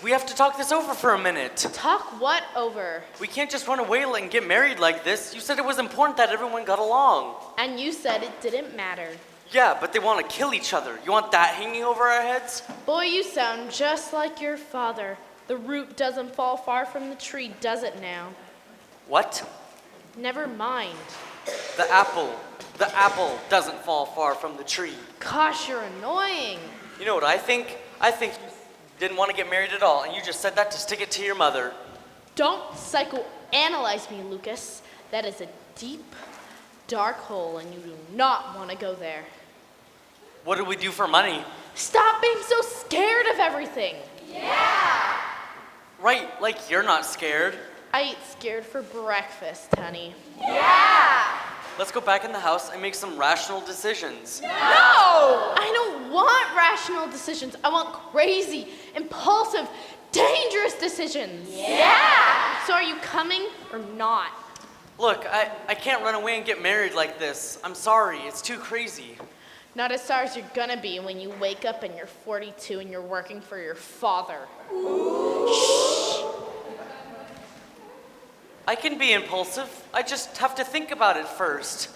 we have to talk this over for a minute. Talk what over? We can't just run away and get married like this. You said it was important that everyone got along. And you said it didn't matter. Yeah, but they want to kill each other. You want that hanging over our heads? Boy, you sound just like your father. The root doesn't fall far from the tree, does it now? What? Never mind. The apple doesn't fall far from the tree. Gosh, you're annoying. You know what I think? I think you didn't want to get married at all, and you just said that to stick it to your mother. Don't psychoanalyze me, Lucas. That is a deep, dark hole, and you do not want to go there. What do we do for money? Stop being so scared of everything. Yeah! Right, like you're not scared. I eat scared for breakfast, honey. Yeah! Let's go back in the house and make some rational decisions. No! I don't want rational decisions. I want crazy, impulsive, dangerous decisions. Yeah! So are you coming or not? Look, I can't run away and get married like this. I'm sorry, it's too crazy. Not as sorry as you're gonna be when you wake up and you're 42 and you're working for your father. Shh! I can be impulsive. I just have to think about it first.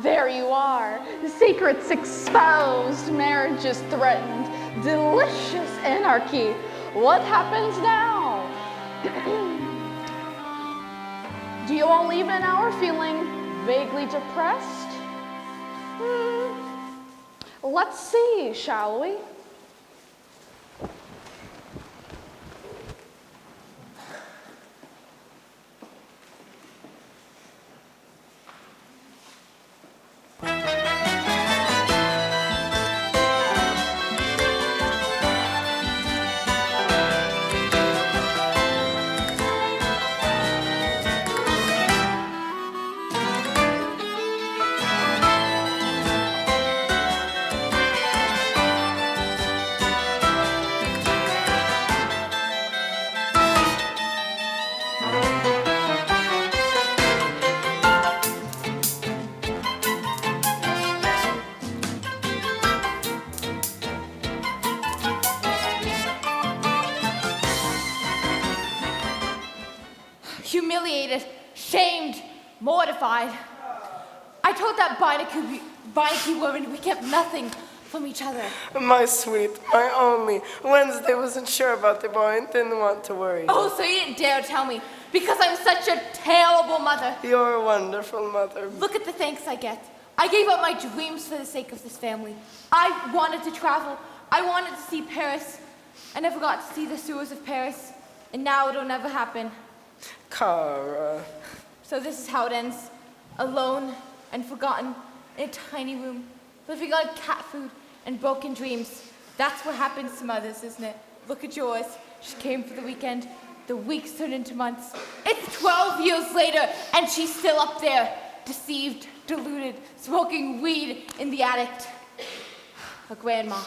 There you are. Secrets exposed, marriages threatened, delicious anarchy. What happens now? Do you all leave an hour feeling vaguely depressed? Let's see, shall we? Humiliated, shamed, mortified. I told that Beinecke woman we kept nothing from each other. My sweet, my only. Wednesday wasn't sure about the boy and didn't want to worry. Oh, so you didn't dare tell me because I'm such a terrible mother. You're a wonderful mother. Look at the thanks I get. I gave up my dreams for the sake of this family. I wanted to travel. I wanted to see Paris. I never got to see the sewers of Paris, and now it'll never happen. Cara. So this is how it ends. Alone and forgotten in a tiny room, living on cat food and broken dreams. That's what happens to mothers, isn't it? Look at yours. She came for the weekend. The weeks turned into months. It's 12 years later, and she's still up there, deceived, deluded, smoking weed in the attic. A grandma.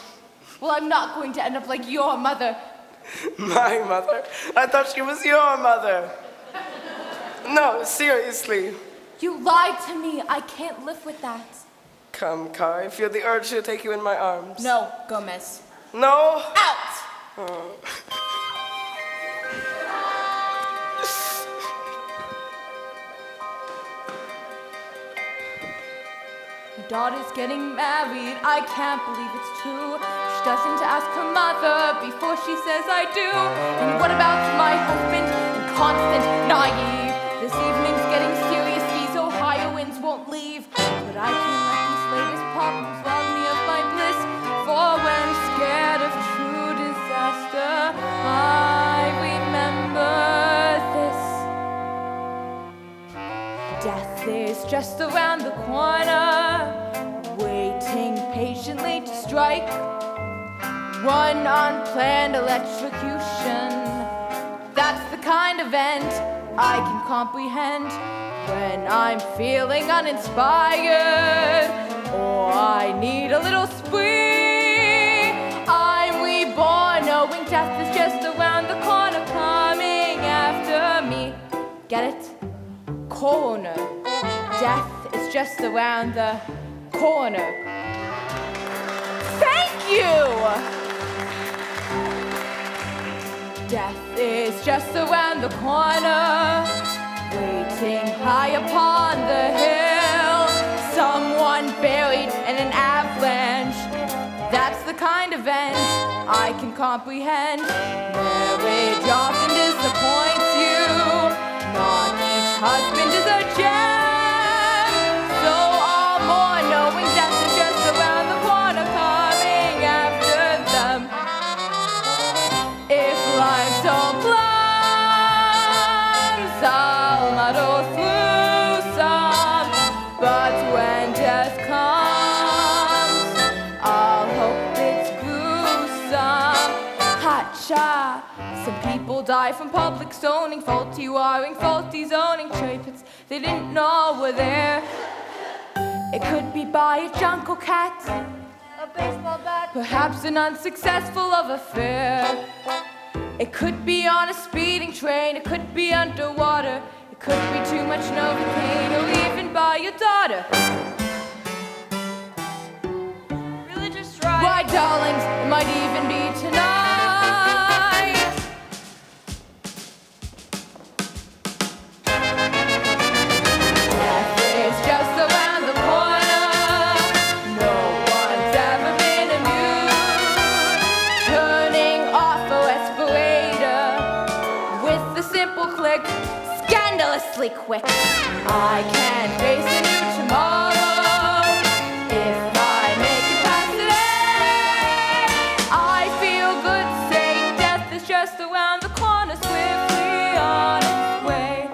Well, I'm not going to end up like your mother. My mother? I thought she was your mother. No, seriously. You lied to me. I can't live with that. Come, Cara, I feel the urge to take you in my arms. No, Gomez. No? Out! Oh. Her daughter's getting married. I can't believe it's true. She doesn't ask her mother before she says I do. And what about my husband? Inconstant, naive. This evening's getting serious. These Ohioans won't leave. But I can't let these latest problems rob me of my bliss. For when scared of true disaster, I remember this. Death is just around the corner, waiting patiently to strike. One unplanned electrocution. That's the kind of end I can comprehend when I'm feeling uninspired, or I need a little spree. I'm reborn, knowing death is just around the corner, coming after death is just around the corner. Thank you! Death is just around the corner, waiting high upon the hill. Someone buried in an avalanche. That's the kind of end I can comprehend. Marriage often disappoints you. Not each husband is a gem. So all more knowing death is just around the corner, coming after them. If life's all plums, I'll muddle through some. But when death comes, I'll hope it's gruesome. Ha-cha! Some people die from public zoning, faulty wiring, faulty zoning, trade-pits they didn't know were there. It could be by a jungle cat, a baseball bat, perhaps an unsuccessful love affair. It could be on a speeding train, it could be underwater, it could be too much Novocaine, or even by your daughter. Religious right. Why, darlings, it might even be tonight. Death is just around the corner. No one's ever been immune. Turning off a respirator with the simple click, scandalously quick. I can't face a new tomorrow if I make it past today. I feel good saying death is just around the corner, swiftly on its way.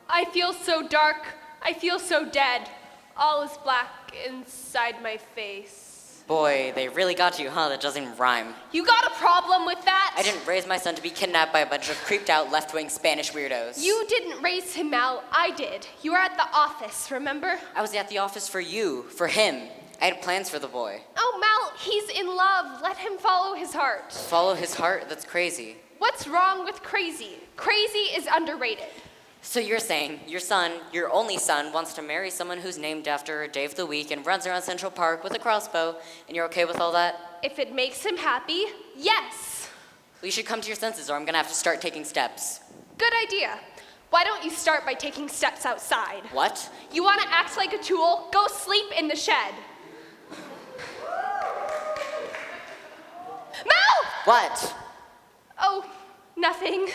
I feel so dark. I feel so dead. All is black inside my face. Boy, they really got you, huh? That doesn't rhyme. You got a problem with that? I didn't raise my son to be kidnapped by a bunch of creeped out left-wing Spanish weirdos. You didn't raise him out. I did. You were at the office, remember? I was at the office for you, for him. I had plans for the boy. Oh, Mel, he's in love. Let him follow his heart. Follow his heart? That's crazy. What's wrong with crazy? Crazy is underrated. So you're saying your son, your only son, wants to marry someone who's named after a day of the week and runs around Central Park with a crossbow, and you're okay with all that? If it makes him happy, yes. Well, you should come to your senses, or I'm gonna have to start taking steps. Good idea. Why don't you start by taking steps outside? What? You want to act like a tool? Go sleep in the shed. Mel! What? Oh, nothing.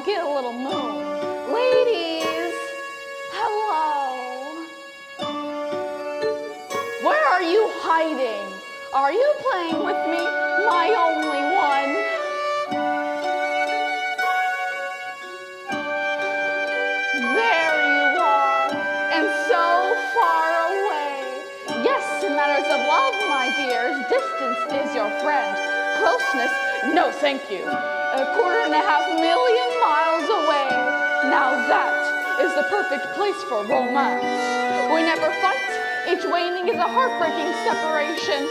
get a little moon. Ladies, hello. Where are you hiding? Are you playing with me, my only one? There you are, and so far away. Yes, in matters of love, my dears, distance is your friend. Closeness, no thank you. 2.5 million miles away. Now that is the perfect place for romance. We never fight. Each waning is a heartbreaking separation.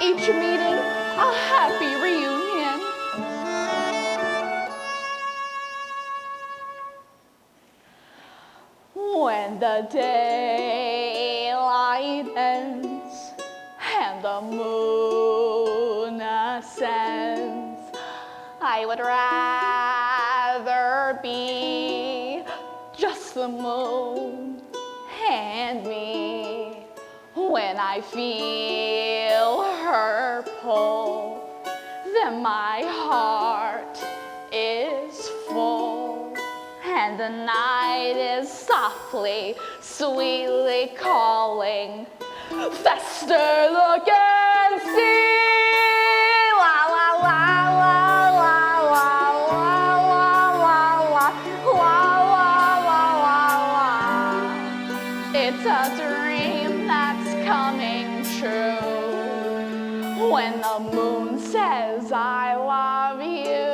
Each meeting, a happy reunion. When the daylight ends and the moon ascends, I would rather be just the moon and me. When I feel her pull, then my heart is full, and the night is softly, sweetly calling. Faster, look and see. La la la la la la la la la la la la la. It's a dream that's coming true when the moon says I love you.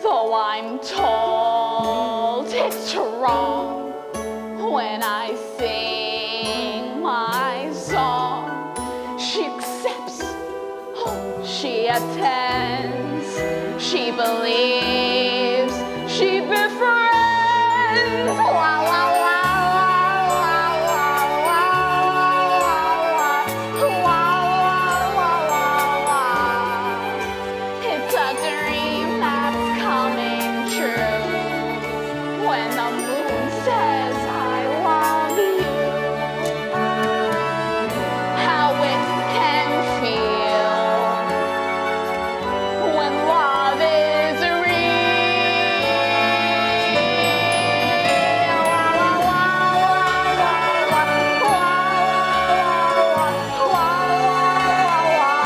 Though I'm told it's wrong when I sing my song, she accepts, oh, she attends, she believes, she befriends. La la la la la la la la la la la. It's a dream that's coming true when the moon says I love you. How it can feel when love is real. La la la la la la la la.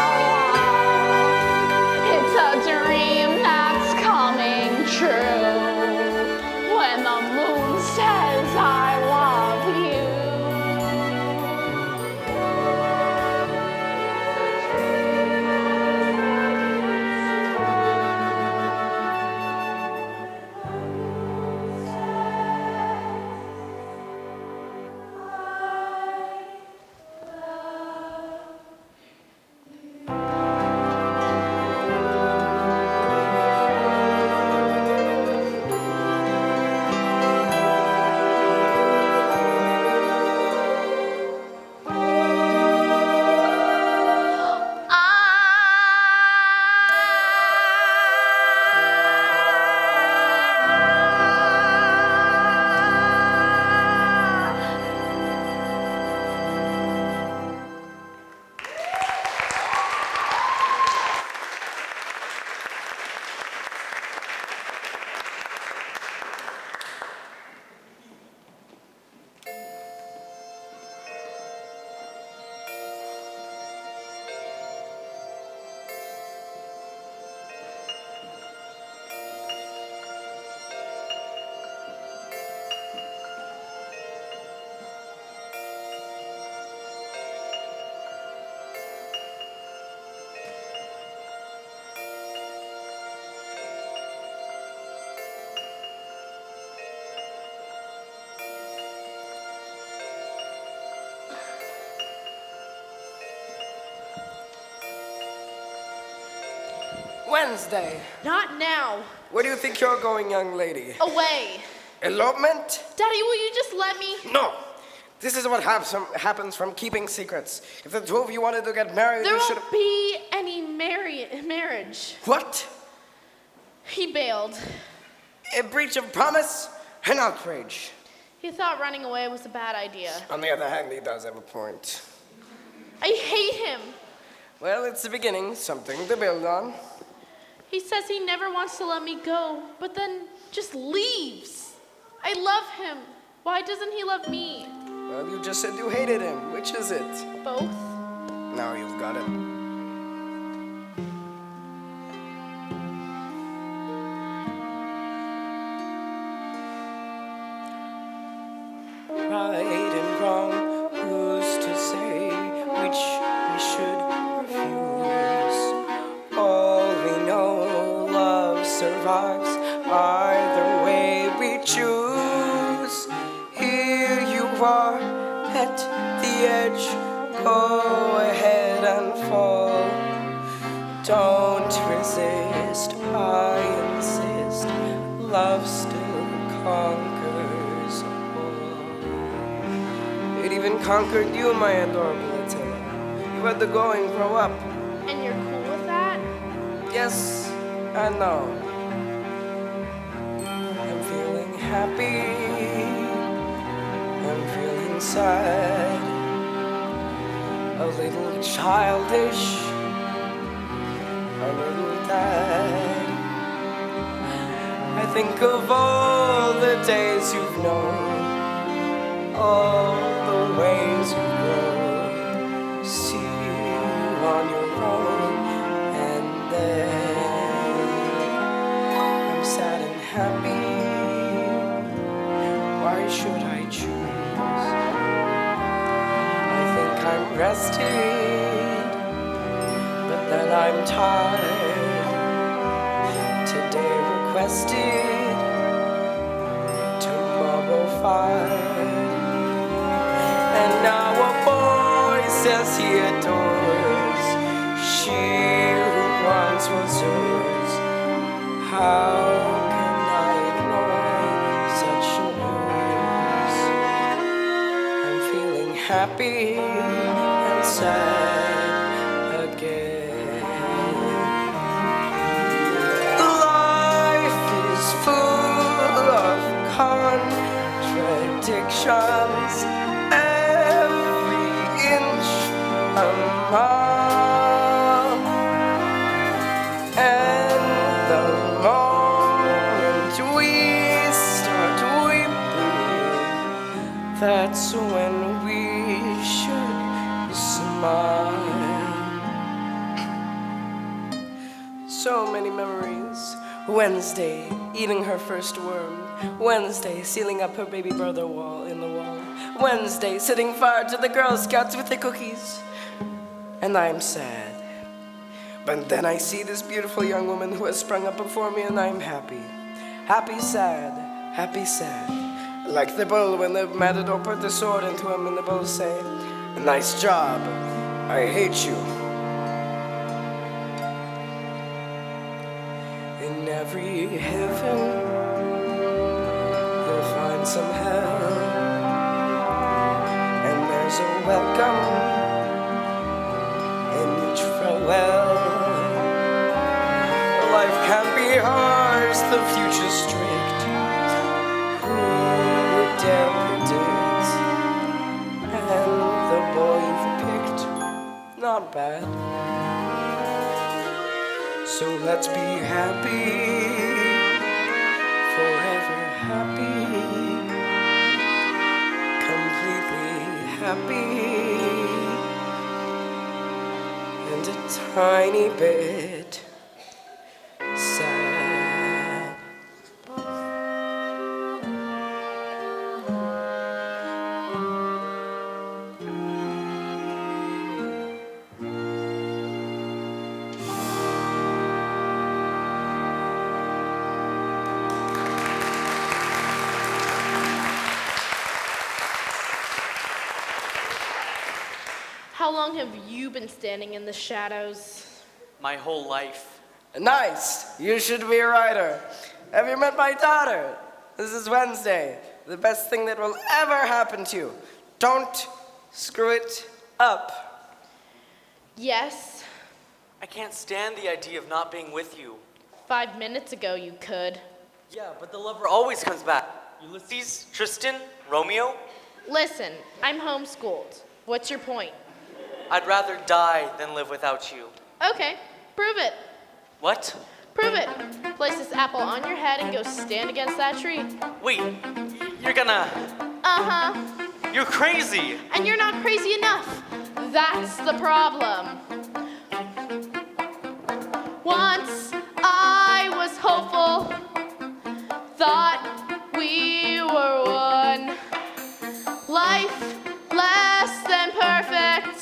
It's a dream that's coming true when the moon says I love you. Wednesday. Not now. Where do you think you're going, young lady? Away. Elopement? Daddy, will you just let me? No. This is what happens from keeping secrets. If the two of you wanted to get married, There you should won't be any marriage. What? He bailed. A breach of promise? An outrage. He thought running away was a bad idea. On the other hand, he does have a point. I hate him. Well, it's the beginning, something to build on. He says he never wants to let me go, but then just leaves. I love him. Why doesn't he love me? Well, you just said you hated him. Which is it? Both. Now you've got it. Right and wrong, who's to say which we should refuse? All we know, love survives either way we choose. Here you are at the edge, go ahead and fall. Don't resist, I insist, love still conquers all. It even conquered you, my adorable Attila. You had the going, grow up. And you're cool with that? Yes and no. I'm feeling happy, I'm feeling sad, a little childish, a little sad. I think of all the days you've known, all the ways you grow, see you on your own, and then I'm sad and happy. Why should I choose? I think I'm rested, but then I'm tired. Today requested, tomorrow fired. And now a boy says he adores she who once was hers. How can I ignore such news? I'm feeling happy and sad again. Life is full of contradictions, every inch a mile, and the moment we start weeping, that's when we should smile. So many memories. Wednesday, eating her first worm. Wednesday, sealing up her baby brother in the wall. Wednesday, setting fire to the Girl Scouts with the cookies. And I'm sad. But then I see this beautiful young woman who has sprung up before me, and I'm happy. Happy, sad, happy, sad. Like the bull when the matador put the sword into him, and the bull say, "Nice job, I hate you." In every heaven, you'll find some hell, and there's a welcome in each farewell. Life can be harsh, the future strict. Who would dare predict? And the boy you've picked, not bad. So let's be happy, forever happy, completely happy, and a tiny bit sad. How long have you been standing in the shadows? My whole life. Nice, you should be a writer. Have you met my daughter? This is Wednesday, the best thing that will ever happen to you. Don't screw it up. Yes. I can't stand the idea of not being with you. 5 minutes ago you could. Yeah, but the lover always comes back. Ulysses, Tristan, Romeo. Listen, I'm homeschooled. What's your point? I'd rather die than live without you. Okay, prove it. What? Prove it. Place this apple on your head and go stand against that tree. Wait, you're gonna... Uh-huh. You're crazy! And you're not crazy enough. That's the problem. Once I was hopeful, thought we were one. Life less than perfect,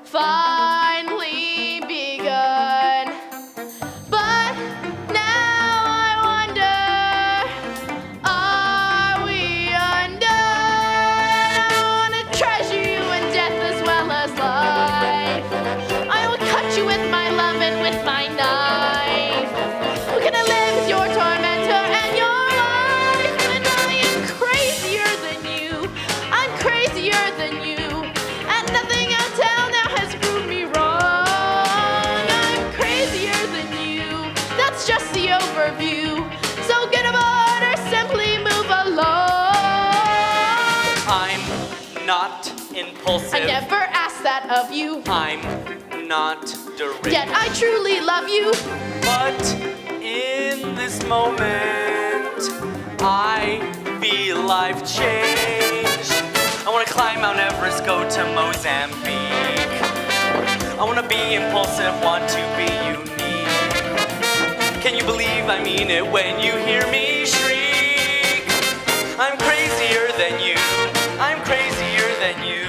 finally begun. But now I wonder, are we undone? I wanna treasure you in death as well as life. I will cut you with my love and with my knife. We're gonna live as your tormentor and your wife. And I am crazier than you. I'm crazier than you. And nothing until now has proved me wrong. I'm crazier than you. That's just the overview. So get aboard or simply move along. I'm not impulsive. I never asked that of you. I'm not deranged. Yet I truly love you. But in this moment, I feel I've changed. I wanna climb Mount Everest, go to Mozambique. I wanna be impulsive, want to be unique. Can you believe I mean it when you hear me shriek? I'm crazier than you, I'm crazier than you.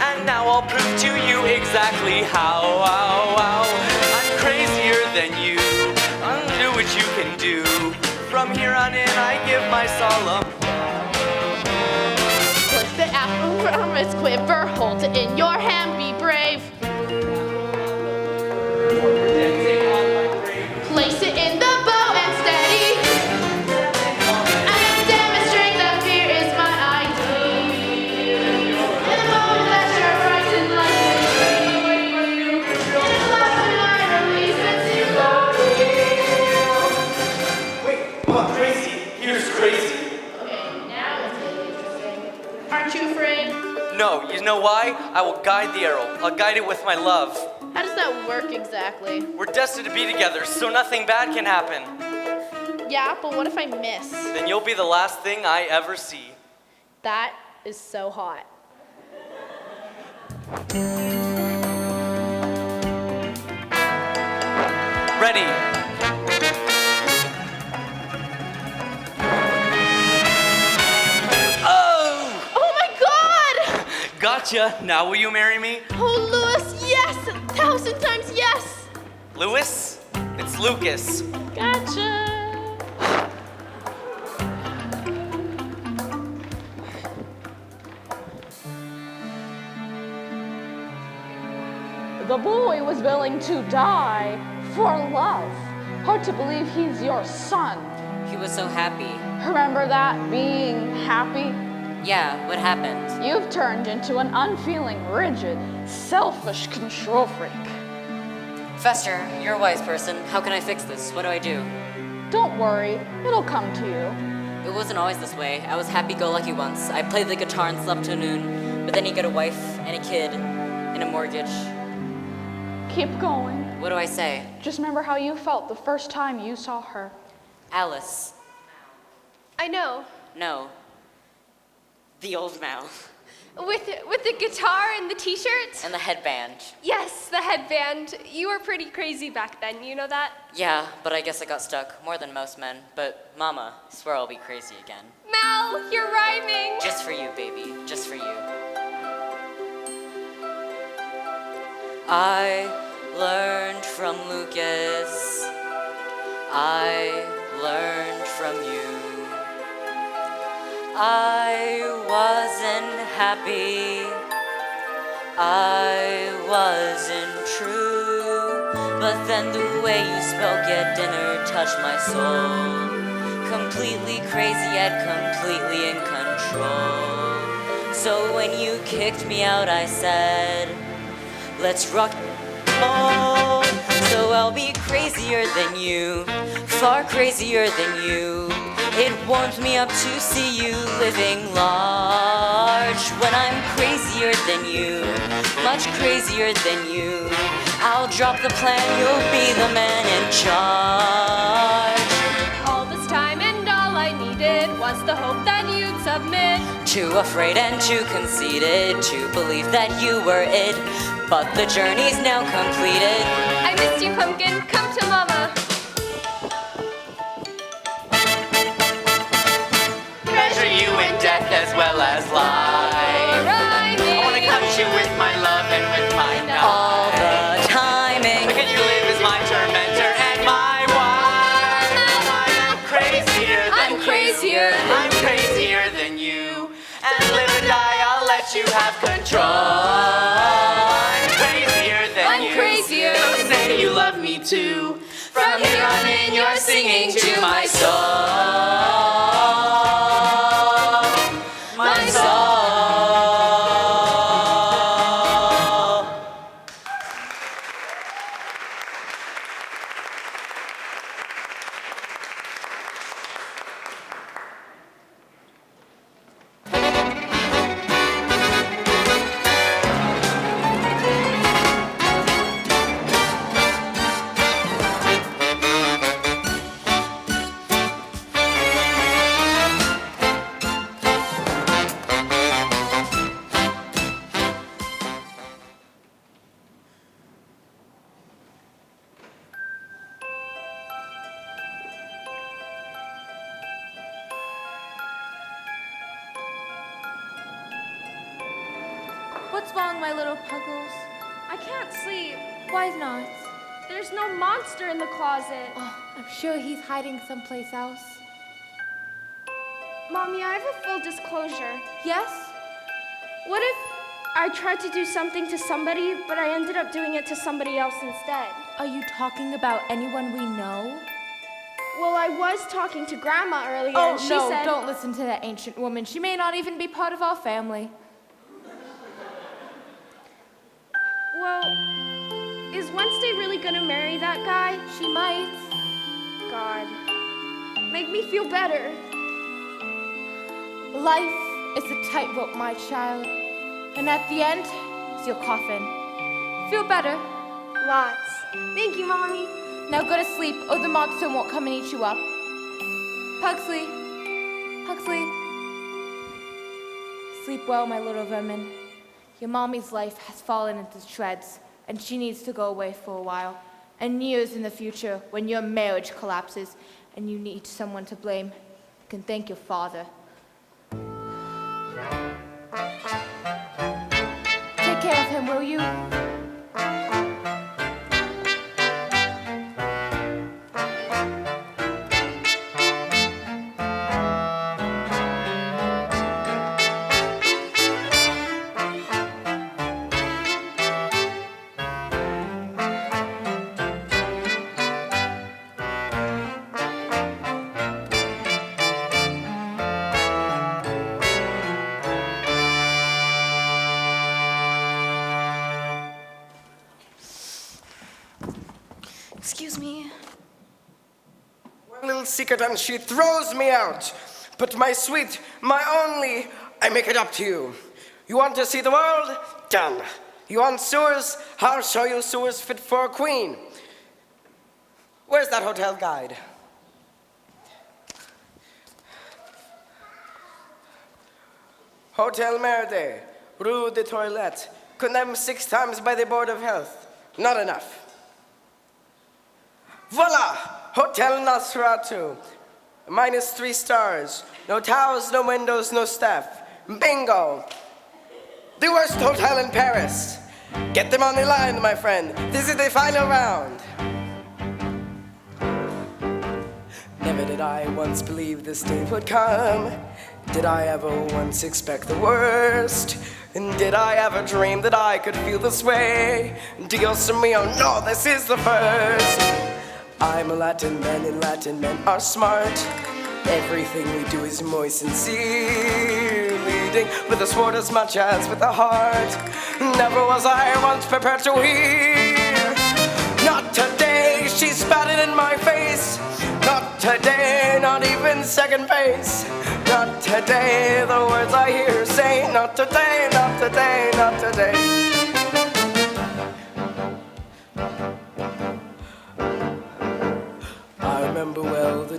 And now I'll prove to you exactly how. I'm crazier than you, I'll do what you can do. From here on in, I give my solemn. Flip the apple from its quiver, hold it in your hand, be brave. Place it in the bow and steady. And demonstrate that fear is my ID. In a moment that you're frightened like a tree. In a life when I release it to go. Wait, crazy, here's crazy. Okay, now it's getting interesting. Aren't you afraid? No, you know why? I will guide the arrow. I'll guide it with my love. How does that work exactly? We're destined to be together, so nothing bad can happen. Yeah, but what if I miss? Then you'll be the last thing I ever see. That is so hot. Ready? Oh! Oh my god! Gotcha. Now will you marry me? Oh, Louis, yes! 1,000 times yes! Louis? It's Lucas. Gotcha! The boy was willing to die for love. Hard to believe he's your son. He was so happy. Remember that? Being happy? Yeah, what happened? You've turned into an unfeeling, rigid, selfish control freak. Fester, you're a wise person. How can I fix this? What do I do? Don't worry, it'll come to you. It wasn't always this way. I was happy-go-lucky once. I played the guitar and slept till noon. But then you get a wife and a kid and a mortgage. Keep going. What do I say? Just remember how you felt the first time you saw her. Alice. I know. No. The old Mal. With the guitar and the t-shirt? And the headband. Yes, the headband. You were pretty crazy back then, you know that? Yeah, but I guess I got stuck. More than most men. But Mama, I swear I'll be crazy again. Mal, you're rhyming. Just for you, baby. Just for you. I learned from Lucas. I learned from you. I wasn't happy. I wasn't true. But then the way you spoke at dinner touched my soul. Completely crazy yet completely in control. So when you kicked me out, I said, let's rock and roll. So I'll be crazier than you, far crazier than you. It warms me up to see you living large. When I'm crazier than you, much much crazier than you. I'll drop the plan, you'll be the man in charge. All this time and all I needed was the hope that you'd submit. Too afraid and too conceited to believe that you were it. But the journey's now completed. I missed you, pumpkin. Come to mama. Measure you in death as well as life. I wanna cut you with my love and with my knife. All the timing. Can you live as my tormentor and my wife? I'm crazier than I'm crazier than I'm crazier than you. And live or die, I'll let you have control. I'm crazier than I'm you. crazier. So say you love me too. From here on in, you're singing to my soul. My soul. What's wrong, my little puggles? I can't sleep. Why not? There's no monster in the closet. Oh, I'm sure he's hiding someplace else. Mommy, I have a full disclosure. Yes? What if I tried to do something to somebody, but I ended up doing it to somebody else instead? Are you talking about anyone we know? Well, I was talking to Grandma earlier, Oh, and she no, said... don't listen to that ancient woman. She may not even be part of our family. Well, is Wednesday really gonna marry that guy? She might. God, make me feel better. Life is a tightrope, my child. And at the end is your coffin. Feel better. Lots. Thank you, Mommy. Now go to sleep, or the monster won't come and eat you up. Pugsley. Pugsley. Sleep well, my little vermin. Your mommy's life has fallen into shreds, and she needs to go away for a while. And years in the future, when your marriage collapses and you need someone to blame, you can thank your father. Take care of him, will you? Excuse me. One little secret and she throws me out. But my sweet, my only, I make it up to you. You want to see the world? Done. You want sewers? I'll show you sewers fit for a queen. Where's that hotel guide? Hotel Merde, Rue de Toilette, condemned 6 times by the Board of Health. Not enough. Voila! Hotel Nosferatu. -3 stars. No towels, no windows, no staff. Bingo! The worst hotel in Paris. Get them on the line, my friend. This is the final round. Never did I once believe this day would come. Did I ever once expect the worst? And did I ever dream that I could feel this way? Dios mío, no, this is the first. I'm a Latin man, and Latin men are smart. Everything we do is moist and sea, leading with a sword as much as with a heart. Never was I once prepared to hear. Not today, she spat it in my face. Not today, not even second base. Not today, the words I hear say, not today, not today, not today.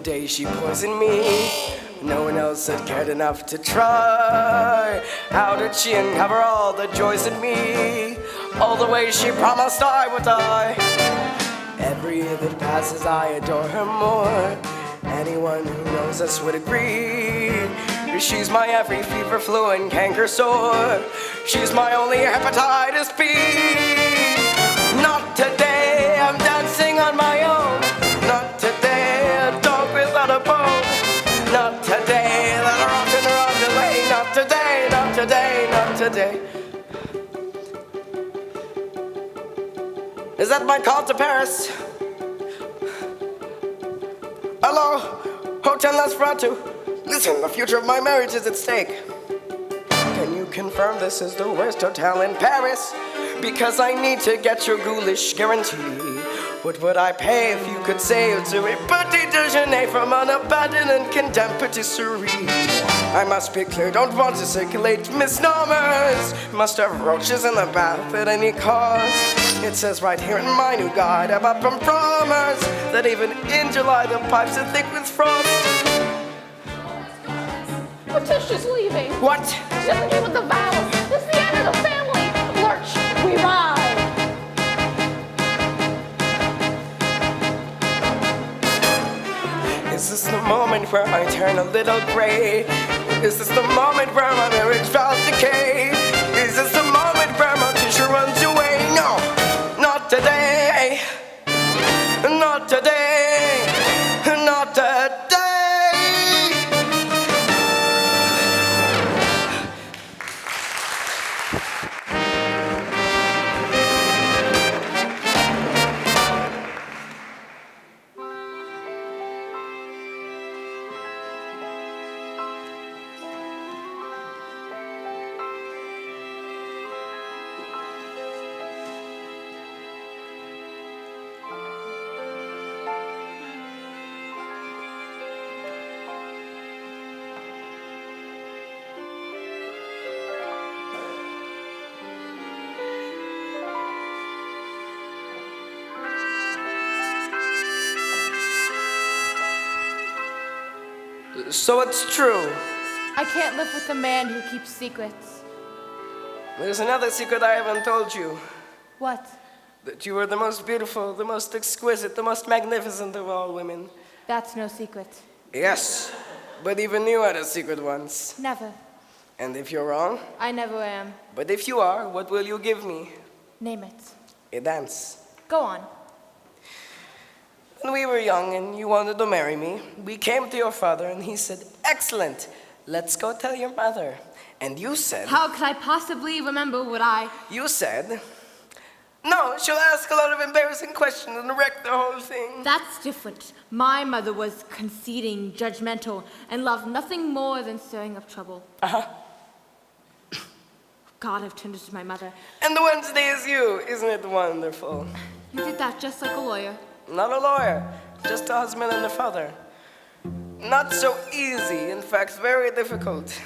day she poisoned me, no one else had cared enough to try. How did she uncover all the joys in me? All the ways she promised I would die. Every year that passes, I adore her more. Anyone who knows us would agree. She's my every fever, flu, and canker sore. She's my only hepatitis B. Not today, I'm dancing on my own. Not today, a dog without a bone. Not today, that I rocked around the lane. Not today, not today, not today. Is that my call to Paris? Hello, Hotel Nosferatu. Listen, the future of my marriage is at stake. Can you confirm this is the worst hotel in Paris? Because I need to get your ghoulish guarantee. What would I pay if you could sail to a Petit Déjeuner from an abandoned and condemned patisserie? I must be clear, don't want to circulate misnomers. Must have roaches in the bath at any cost. It says right here in my new guide about promise that even in July the pipes are thick with frost. Letitia's leaving. What? She doesn't get with the vows. This is the end of the family. Lurch, we ride. Is this the moment where I turn a little gray? Is this the moment where my marriage vows decay? Is this the moment where my tissue runs away? No, not today. Not today. Not today. So it's true. I can't live with a man who keeps secrets. There's another secret I haven't told you. What? That you are the most beautiful, the most exquisite, the most magnificent of all women. That's no secret. Yes, but even you had a secret once. Never. And if you're wrong? I never am. But if you are, what will you give me? Name it. A dance. Go on. When we were young and you wanted to marry me, we came to your father and he said, "Excellent, let's go tell your mother." And you said... How could I possibly remember what You said, "No, she'll ask a lot of embarrassing questions and wreck the whole thing." That's different. My mother was conceiting, judgmental, and loved nothing more than stirring up trouble. Uh-huh. God, I've turned into my mother. And the Wednesday is you, isn't it wonderful? You did that just like a lawyer. Not a lawyer, just a husband and a father. Not so easy, in fact, very difficult.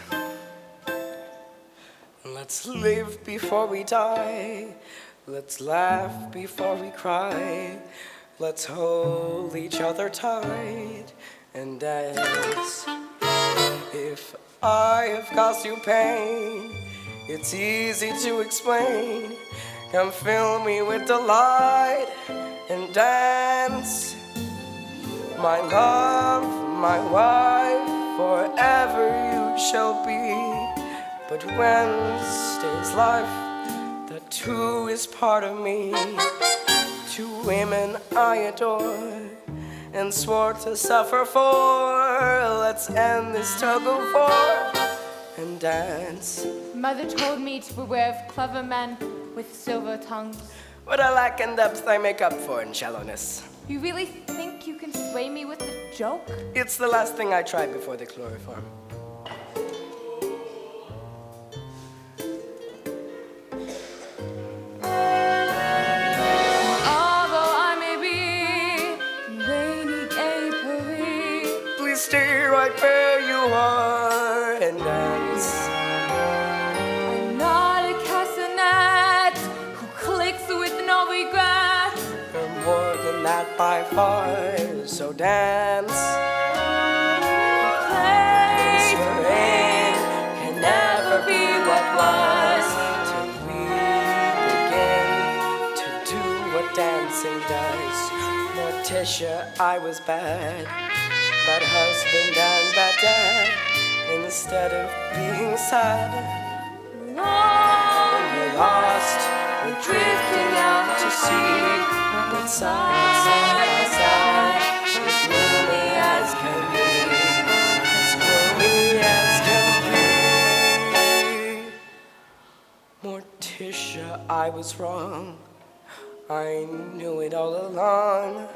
Let's live before we die. Let's laugh before we cry. Let's hold each other tight and dance. If I have caused you pain, it's easy to explain. Come fill me with delight and dance. My love, my wife, forever you shall be. But Wednesday's life, that too is part of me. Two women I adore and swore to suffer for. Let's end this tug of war and dance. Mother told me to beware of clever men with silver tongues. What I lack in depth, I make up for in shallowness. You really think you can sway me with a joke? It's the last thing I tried before the chloroform. Although I may be Waianuenue Avenue, Please stay right where you are and dance. I'm not a castanet who clicks with no regret. You're more than that by far, so dance. Morticia, I was bad husband and bad dad. Instead of being sad, we're lost, we're drifting out to sea. But side by side, as gloomy as can be, as gloomy as can be. Morticia, I was wrong. I knew it all along.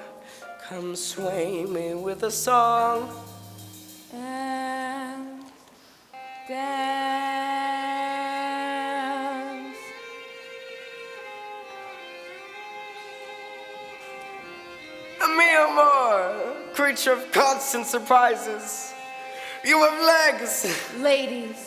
Come sway me with a song and dance. Mi amor, creature of constant surprises. You have legs. Ladies.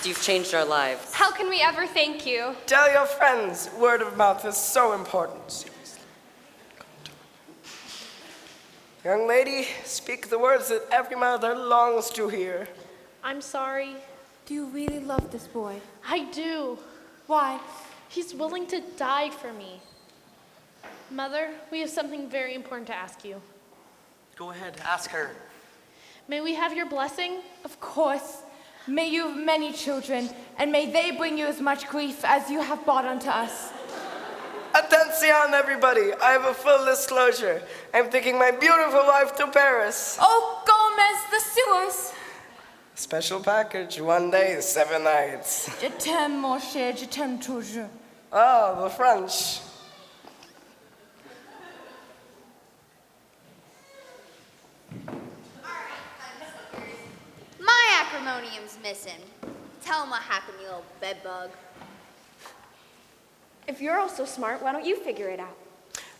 You've changed our lives. How can we ever thank you? Tell your friends. Word of mouth is so important. Young lady, speak the words that every mother longs to hear. I'm sorry. Do you really love this boy? I do. Why? He's willing to die for me. Mother, we have something very important to ask you. Go ahead, ask her. May we have your blessing? Of course. May you have many children, and may they bring you as much grief as you have brought unto us. Attention, everybody. I have a full disclosure. I'm taking my beautiful wife to Paris. Oh, Gomez, the sewers! Special package, 1 day, 7 nights. Je t'aime, mon cher, je t'aime toujours. Oh, the French. My acrimonium's missing. Tell him what happened, you little bedbug. If you're all so smart, why don't you figure it out?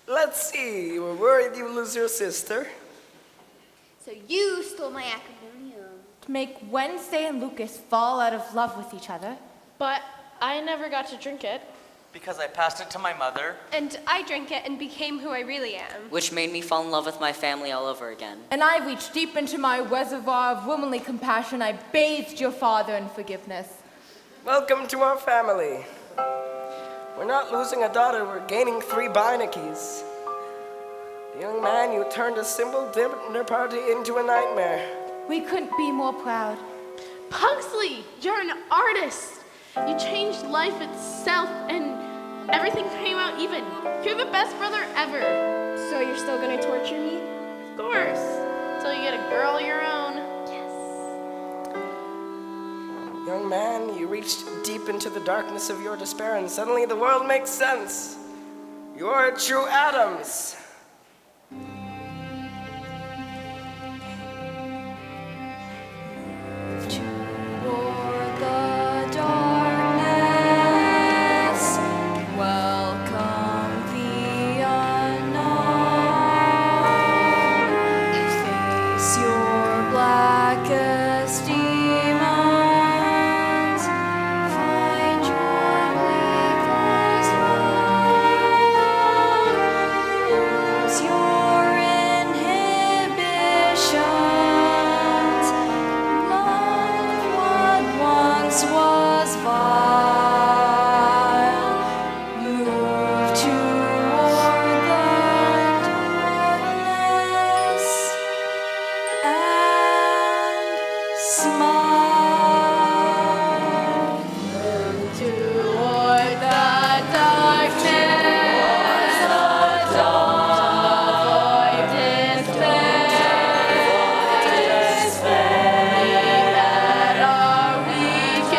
Let's see. You were worried you would lose your sister. So you stole my acrimonium. To make Wednesday and Lucas fall out of love with each other. But I never got to drink it. Because I passed it to my mother. And I drank it and became who I really am. Which made me fall in love with my family all over again. And I reached deep into my reservoir of womanly compassion. I bathed your father in forgiveness. Welcome to our family. We're not losing a daughter, we're gaining 3 Beinecke's. The young man, you turned a simple dinner party into a nightmare. We couldn't be more proud. Pugsley, you're an artist. You changed life itself and everything came out even. You're the best brother ever. So you're still gonna torture me? Of course. Until you get a girl of your own. Young man, you reached deep into the darkness of your despair and suddenly the world makes sense. You're a true Addams. Toward the darkness, welcome the unknown. Face your blackest demons. Find your weakest love. Lose your inhibitions. Love what once was vile. Move toward the darkness and smile. Move toward the darkness, avoid despair. At our weakest,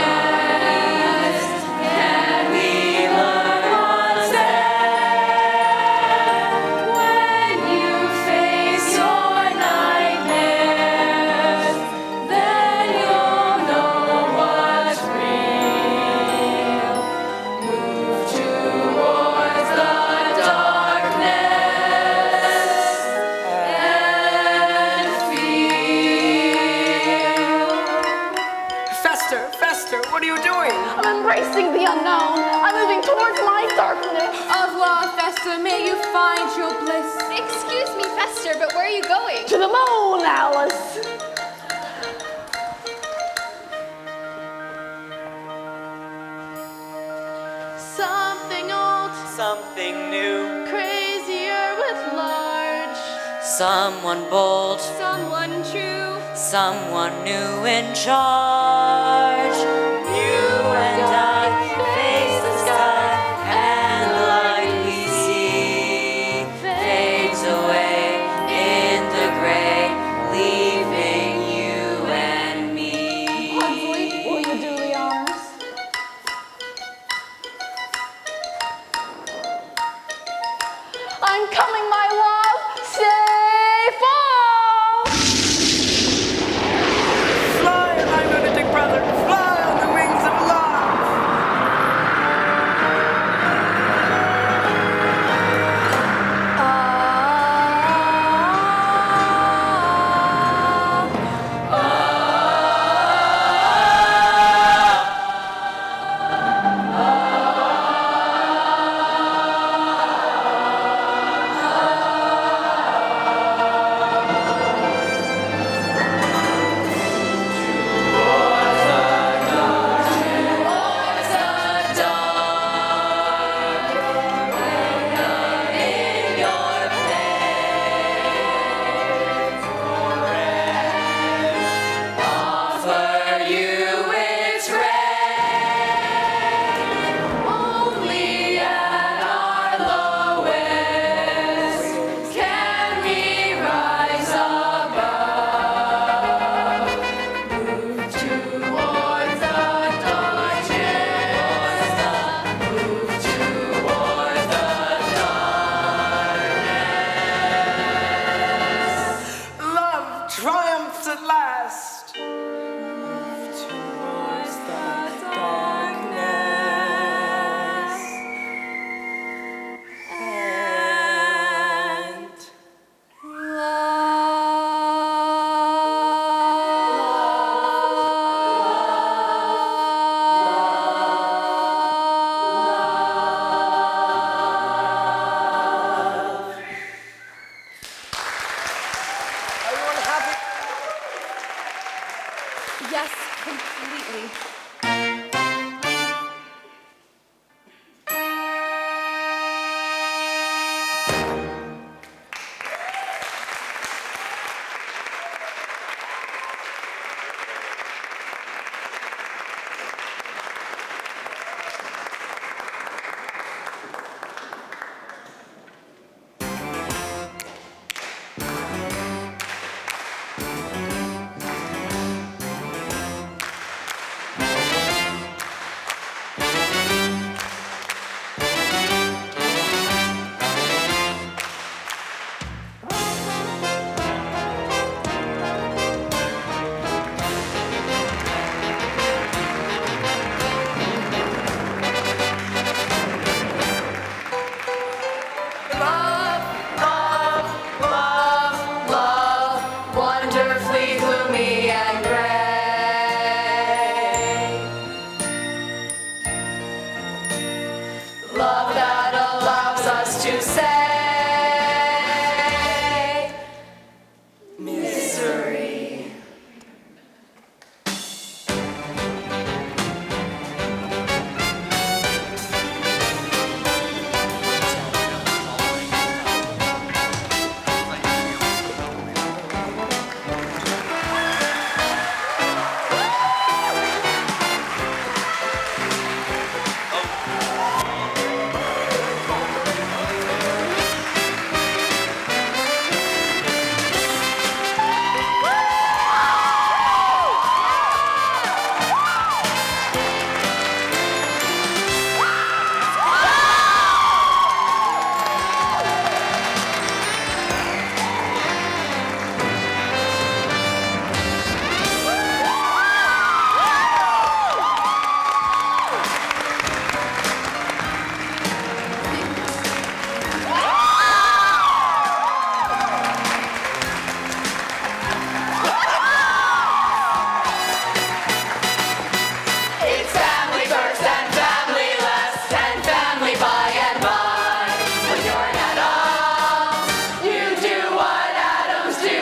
can we learn what's there? When you face your nightmares, then you'll know what's real. Move towards the darkness and feel. Fester, what are you doing? I'm embracing the unknown. I'm moving towards my darkness. Au revoir, Fester. May you find your bliss. Excuse me, Fester, but where are you going? To the moon, Alice. Something old, Something new. crazier with large. Someone bold, Someone true. someone new in charge. You and I face the sky, and the light we see fades away in the gray, leaving you and me. Pugsley, will you do the honors? I'm coming, my love. Say fall. Fly, my lunatic brother, fly on the wings of love. Only at our lowest can we rise above. Move towards the darkness. Move towards the darkness. Love triumphs at last. Move towards the darkness. And Yes, completely. Wonderfully gloomy and gray. Love that allows us to say misery. It's family first and family last and family by and by. When you're an Addams, you do what Addams do.